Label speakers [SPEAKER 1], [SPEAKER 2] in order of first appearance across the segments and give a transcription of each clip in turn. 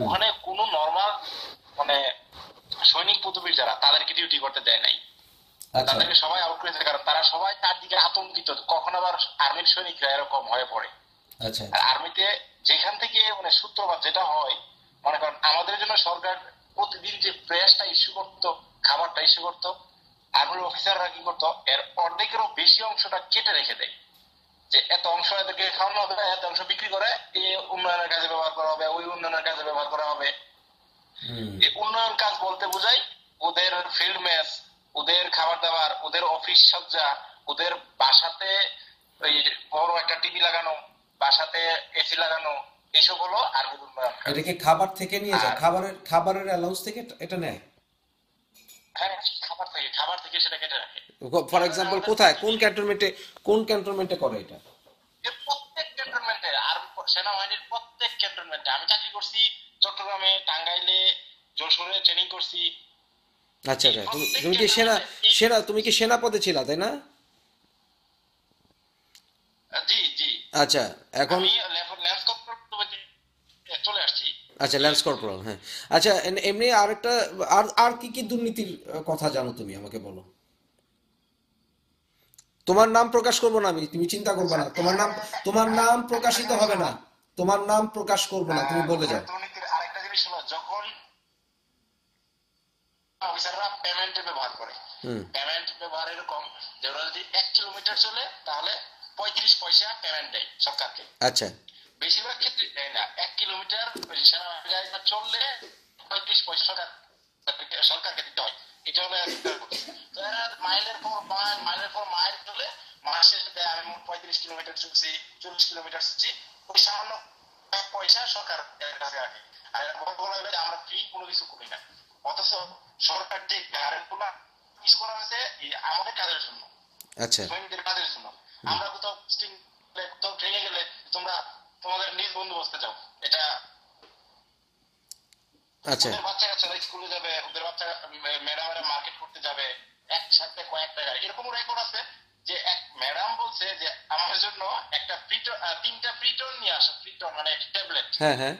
[SPEAKER 1] ওখানে কোনো নর্মাল মানে সৈনিক পদবীর যারা তাদেরকে ডিউটি করতে দেয় নাই,
[SPEAKER 2] আচ্ছা
[SPEAKER 1] তাদেরকে সবাই আউট করে দিয়েছে, কারণ তারা সবাই তার দিকে আতঙ্কিত কখন আবার আর্মির সৈনিকরা এরকম হয়ে পড়ে।
[SPEAKER 2] আচ্ছা
[SPEAKER 1] আর
[SPEAKER 2] আচ্ছা।
[SPEAKER 1] আর্মিতে যেখান থেকে মানে সূত্রপাত যেটা হয়, মনে করেন আমাদের জন্য সরকার প্রতিদিন যে প্রেসটা ইস্যু করতো, খাবারটা ইস্যু করতো, আর্মির অফিসাররা কি করতো, এর অর্ধেকেরও বেশি অংশটা কেটে রেখে দেয়, যে এত অংশ এদেরকে খাওয়ানো হবে, এত অংশ বিক্রি করে এই উন্নয়নের কাজে ব্যবহার করা হবে, ওই উন্নয়নের কাজে ব্যবহার করা হবে।
[SPEAKER 2] হুম।
[SPEAKER 1] এই উন্নয়ন কাজ বলতে বোঝায় ওদের ফিল্ড ম্যাচ, ওদের খাবার দাবার, ওদের অফিস সজ্জা, ওদের বাসাতে ওই বড় একটা টিভি লাগানো, বাসাতে এসি লাগানো, এসব হলো আর্মির উন্নয়ন কাজ।
[SPEAKER 2] এটা কি খাবার থেকে নিয়ে যায়,
[SPEAKER 1] আর
[SPEAKER 2] খাবারের অ্যালাউন্স থেকে এটা নেয়?
[SPEAKER 1] হ্যাঁ, খাবার থেকে সেটা কেটে রাখে।
[SPEAKER 2] ফর
[SPEAKER 1] মনে করেন
[SPEAKER 2] এক্সাম্পল
[SPEAKER 1] আমাদের
[SPEAKER 2] কোথায়, কোন ক্যান্টনমেন্টে, কোন ক্যান্টনমেন্টে করে এটা?
[SPEAKER 1] এর প্রত্যেক ক্যান্টনমেন্টে আর সেনাবাহিনীর প্রত্যেক ক্যান্টনমেন্টে আমি চাকরি করছি, চট্টগ্রামে, টাঙ্গাইলে, যশোরে ট্রেনিং করছি।
[SPEAKER 2] আচ্ছা
[SPEAKER 1] এই
[SPEAKER 2] আচ্ছা, তুমি
[SPEAKER 1] প্রত্যেক
[SPEAKER 2] তুমি কি সেনা,
[SPEAKER 1] ক্যান্টনমেন্টে এই
[SPEAKER 2] তুমি কি সেনা পদে ছিলা তাই না?
[SPEAKER 1] জি জি,
[SPEAKER 2] আচ্ছা। এখন
[SPEAKER 1] আমি ল্যান্স কর্পোরাল চলে আসছি।
[SPEAKER 2] আচ্ছা, ল্যান্স কর্পোরাল, হ্যাঁ। আচ্ছা, এমনি আরেকটা, আর আর কি কি দুর্নীতির কথা জানো তুমি আমাকে বলো। তোমার নাম প্রকাশ করবো না আমি, তুমি চিন্তা করবে
[SPEAKER 1] আচ্ছা,
[SPEAKER 2] না, তোমার নাম
[SPEAKER 1] একটা
[SPEAKER 2] প্রকাশিত
[SPEAKER 1] জিনিস
[SPEAKER 2] হবে
[SPEAKER 1] হলো
[SPEAKER 2] না। তোমার নাম প্রকাশ করবো না, তুমি বলে
[SPEAKER 1] ওখানে
[SPEAKER 2] যাও।
[SPEAKER 1] দুর্নীতির আরেকটা জিনিস হলো, যখন অফিসাররা পেমেন্ট ব্যবহার করে,
[SPEAKER 2] হুম।
[SPEAKER 1] পেমেন্ট ব্যবহার এরকম যে ওরা যদি 1 কিলোমিটার চলে তাহলে 35 পয়সা পেমেন্ট দেয় সরকারকে।
[SPEAKER 2] আচ্ছা
[SPEAKER 1] বেশিরভাগ ক্ষেত্রে দেয় না, 1 কিলোমিটার সেনাবাহিনী চললে 35 পয়সা সরকারকে দিতে হয়। এটা হলো একটা rules। তো এরা মাইলের পর মাইল, মাইলের পর মাইল চলে, মাস শেষে দেয় আমি মোট 35 কিলোমিটার চলছি, 40 কিলোমিটার চলছি, ওই সামান্য 1 পয়সা সরকার কাছে রাখে। আর এরা বলা হবে যে আমরা ফ্রি কোনো কিছু করি না, অথচ সরকার যে গ্যারেন্ট গুলা কিছু করা হয়েছে আমাদের কাজের জন্য,
[SPEAKER 2] আচ্ছা।
[SPEAKER 1] সৈনিকদের কাজের জন্য। আমরা কোথাও পোস্টিং, কোথাও ট্রেনে গেলে তোমরা তোমাদের নিজ বন্দোবস্তে যাও, এটা
[SPEAKER 2] আচ্ছা
[SPEAKER 1] ওদের বাচ্চা কাচ্চারা স্কুলে যাবে, ওদের বাচ্চা ম্যাডামেরা মার্কেট করতে যাবে, একসাথে কয়েক টাকা এরকম রেকর্ড আছে যে এক ম্যাডাম বলছে যে আমার জন্য একটা প্রিটন, 3টা প্রিটন নিয়ে আসো, প্রিটন মানে একটা ট্যাবলেট।
[SPEAKER 2] হ্যাঁ হ্যাঁ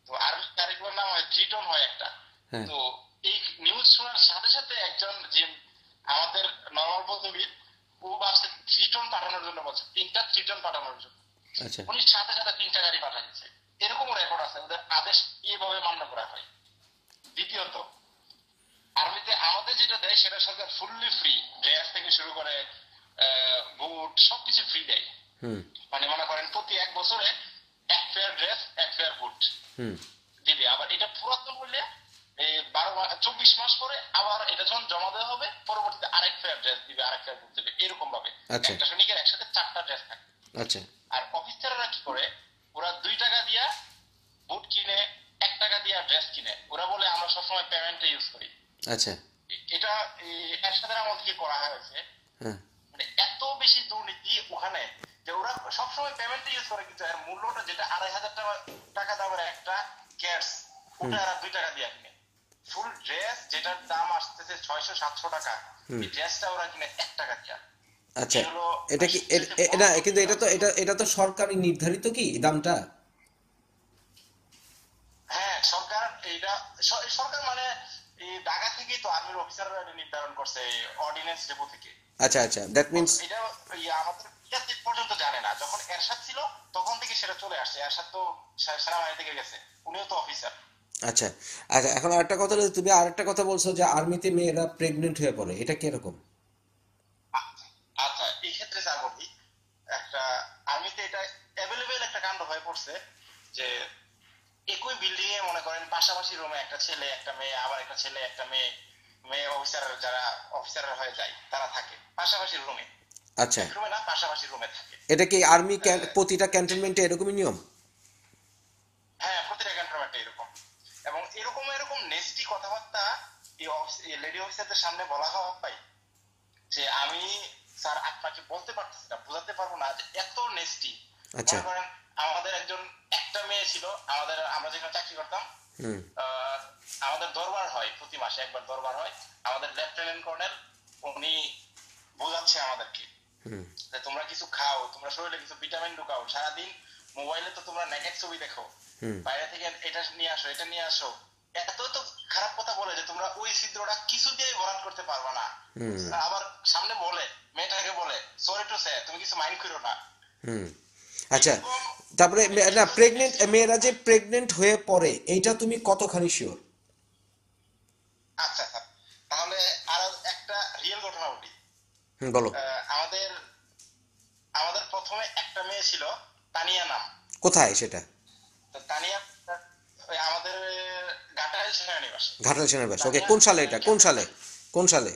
[SPEAKER 1] তো আরবি তারিখগুলোর নাম হয় ট্রিটন হয় একটা।
[SPEAKER 2] হ্যাঁ।
[SPEAKER 1] তো এই নিউজ শোনার সাথে সাথে একজন যে আমাদের নর্মাল পদবীর, ও ভাবছে ট্রিটন পাঠানোর জন্য, বলছে 3টা ট্রিটন পাঠানোর জন্য,
[SPEAKER 2] আচ্ছা
[SPEAKER 1] উনি সাথে সাথে 3টা গাড়ি পাঠাচ্ছে। এরকম রেকর্ড আছে, ওদের আদেশ এভাবে মান্য করা হয়। দ্বিতীয়ত, আর্মিতে আমাদের যেটা দেয় সেটা সরকার ফুললি ফ্রি, ড্রেস থেকে শুরু করে বুট সবকিছু ফ্রি দেয়।
[SPEAKER 2] হুম
[SPEAKER 1] মানে মনে করেন প্রতি 1 বছরে এক পেয়ার ড্রেস, এক পেয়ার বুট
[SPEAKER 2] হুম।
[SPEAKER 1] দিবে। আবার এটা পুরাতন হলে এই 24 মাস পরে আবার এটা যখন জমা দেওয়া হবে, পরবর্তীতে আরেক পেয়ার ড্রেস দিবে, আরেক পেয়ার বুট দিবে, এরকম ভাবে
[SPEAKER 2] আচ্ছা
[SPEAKER 1] একটা সৈনিকের একসাথে 4টা ড্রেস থাকে।
[SPEAKER 2] আচ্ছা
[SPEAKER 1] আর অফিসাররা কি করে, ওরা 2 টাকা দিয়া বুট কিনে, 1 টাকা দিয়া ড্রেস কিনে, ওরা বলে আমরা সবসময় পেমেন্টে ইউজ করি।
[SPEAKER 2] আচ্ছা।
[SPEAKER 1] এটা এরশাদের আমল থেকে করা হয়েছে।
[SPEAKER 2] হ্যাঁ
[SPEAKER 1] মানে এত বেশি দুর্নীতি ওখানে যে ওরা সবসময় পেমেন্টে ইউজ করে, কিন্তু এর মূল্যটা যেটা 2,500 টাকা দামের একটা ক্যাটস, ওটা এরা 2 টাকা দিয়ে কিনে। ফুল ড্রেস যেটার দাম আসতেছে 600-700 টাকা,
[SPEAKER 2] হুম।
[SPEAKER 1] এই ড্রেসটা ওরা কিনে 1 টাকা দিয়া।
[SPEAKER 2] আচ্ছা।
[SPEAKER 1] এই হলো
[SPEAKER 2] এটা কি
[SPEAKER 1] সবচেয়ে বড়
[SPEAKER 2] না, কিন্তু
[SPEAKER 1] দুর্নীতি আমাদের।
[SPEAKER 2] এটা তো সরকারি নির্ধারিত কি দামটা?
[SPEAKER 1] হ্যাঁ, সরকার এইটা সরকার মানে এই ঢাকা থেকেই তো আর্মির অফিসাররা নির্ধারণ করছে অর্ডিন্যান্স ডেপো থেকে।
[SPEAKER 2] আচ্ছা আচ্ছা, দ্যাট মিনস।
[SPEAKER 1] এটা আমাদের ইয়াদের পর্যন্ত জানে না, যখন এরশাদ ছিল তখন থেকে সেটা চলে আসছে। এরশাদ তো সেনাবাহিনী থেকে গেছে, উনিও তো অফিসার।
[SPEAKER 2] আচ্ছা আচ্ছা, এখন আরেকটা কথা হলো, তুমি আরেকটা কথা বলছো যে আর্মিতে মেয়েরা প্রেগনেন্ট হয়ে পড়ে, এটা কিরকম?
[SPEAKER 1] আচ্ছা, এই ক্ষেত্রে স্যার বলি, একটা আর্মিতে এটা অ্যাভেলেবেল একটা কাণ্ড হয়ে পড়ছে যে একই বিল্ডিং এ মনে করেন পাশাপাশি রুমে একটা ছেলে একটা মেয়ে, আবার একটা ছেলে একটা মেয়ে, মেয়ে অফিসার যারা অফিসার হয়ে যায় তারা থাকে পাশাপাশি রুমে,
[SPEAKER 2] আচ্ছা।
[SPEAKER 1] এক রুমে না পাশাপাশি রুমে থাকে।
[SPEAKER 2] এটা কি আর্মি
[SPEAKER 1] আহ,
[SPEAKER 2] প্রতিটা
[SPEAKER 1] যে
[SPEAKER 2] ক্যান্টনমেন্টে এরকমই নিয়ম?
[SPEAKER 1] হ্যাঁ, প্রতিটা ক্যান্টনমেন্টে এরকম। এবং এরকম এরকম নেস্টি কথাবার্তা এই লেডি অফিসারদের সামনে বলা হয় যে আমি স্যার আপনাকে বলতে পারতেছি না, বোঝাতে পারবো না যে এত নেস্টি।
[SPEAKER 2] আচ্ছা।
[SPEAKER 1] মনে করেন আমাদের একজন একটা মেয়ে ছিল, আমরা যেখানে চাকরি করতাম,
[SPEAKER 2] হুম
[SPEAKER 1] আহ, আমাদের দরবার হয় প্রতি মাসে একবার দরবার হয়। আমাদের লেফটেন্যান্ট কর্নেল উনি বোঝাচ্ছে আমাদেরকে
[SPEAKER 2] হুম।
[SPEAKER 1] যে তোমরা কিছু খাও, তোমরা শরীরে কিছু ভিটামিন ঢুকাও, সারাদিন মোবাইলে তো তোমরা নেকেট ছবি দেখো,
[SPEAKER 2] হুম
[SPEAKER 1] বাইরে থেকে এটা নিয়ে আসো, এটা নিয়ে আসো, এত তো খারাপ কথা বলে যে তোমরা ওই ছিদ্রটা কিছু দিয়ে ভরাট করতে পারবা না।
[SPEAKER 2] হুম
[SPEAKER 1] আবার সামনে বলে, মেয়েটাকে বলে সরি টু সে, তুমি কিছু মাইন্ড করো না।
[SPEAKER 2] হুম আচ্ছা,
[SPEAKER 1] এরকম
[SPEAKER 2] তারপরে
[SPEAKER 1] মানে
[SPEAKER 2] না,
[SPEAKER 1] ভিডিও
[SPEAKER 2] প্রেগনেন্ট
[SPEAKER 1] দেখেছি।
[SPEAKER 2] মেয়েরা যে প্রেগনেন্ট হয়ে পড়ে এইটা তুমি কতখানি শিওর?
[SPEAKER 1] আচ্ছা আচ্ছা, তাহলে আর একটা রিয়েল ঘটনা বলি।
[SPEAKER 2] হুম, বলো।
[SPEAKER 1] আমাদের আমাদের প্রথমে একটা মেয়ে ছিল, তানিয়া নাম।
[SPEAKER 2] কোথায় সেটা?
[SPEAKER 1] তো তানিয়া ওই আমাদের ঘাটাইল সেনানিবাসে।
[SPEAKER 2] ঘাটাল সেনানিবাস, ওকে।
[SPEAKER 1] তানিয়া
[SPEAKER 2] কোন সালে এটা, কোন
[SPEAKER 1] ক্যাম্পাসে
[SPEAKER 2] সালে, কোন সালে?